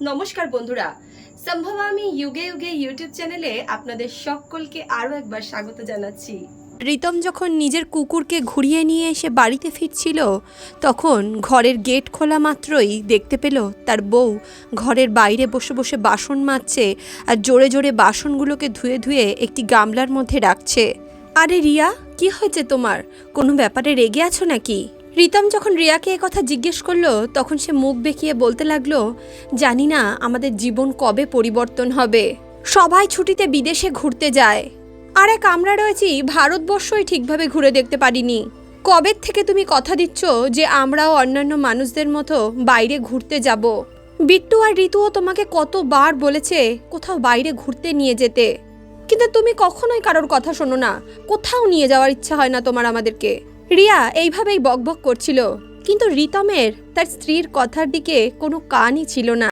নমস্কার বন্ধুরা, সম্ভবামি যুগে যুগে ইউটিউব চ্যানেলে আপনাদের সকলকে আরও একবার স্বাগত জানাচ্ছি। রিতম যখন নিজের কুকুরকে ঘুরিয়ে নিয়ে এসে বাড়িতে ফিরছিল, তখন ঘরের গেট খোলা মাত্রই দেখতে পেল তার বউ ঘরের বাইরে বসে বসে বাসন মাজছে আর জোরে জোরে বাসনগুলোকে ধুয়ে ধুয়ে একটি গামলার মধ্যে রাখছে। আরে রিয়া, কি হয়েছে তোমার? কোনো ব্যাপারে রেগে আছো নাকি? রিতম যখন রিয়াকে কথা জিজ্ঞেস করলো, তখন সে মুখ বেঁকিয়ে বলতে লাগলো, জানি না আমাদের জীবন কবে পরিবর্তন হবে। সবাই ছুটিতে বিদেশে ঘুরতে যায়, আর এক আমরা রয়েছি ভারতবর্ষই ঠিকভাবে ঘুরে দেখতে পারিনি। কবে থেকে তুমি কথা দিচ্ছ যে আমরাও অন্যান্য মানুষদের মতো বাইরে ঘুরতে যাব? বিট্টু আর ঋতুও তোমাকে কতবার বলেছে কোথাও বাইরে ঘুরতে নিয়ে যেতে, কিন্তু তুমি কখনোই কারোর কথা শোনো না। কোথাও নিয়ে যাওয়ার ইচ্ছা হয় না তোমার আমাদেরকে। রিয়া এইভাবেই বকবক করছিল, কিন্তু রিতমের তার স্ত্রীর কথার দিকে কোনো কানই ছিল না।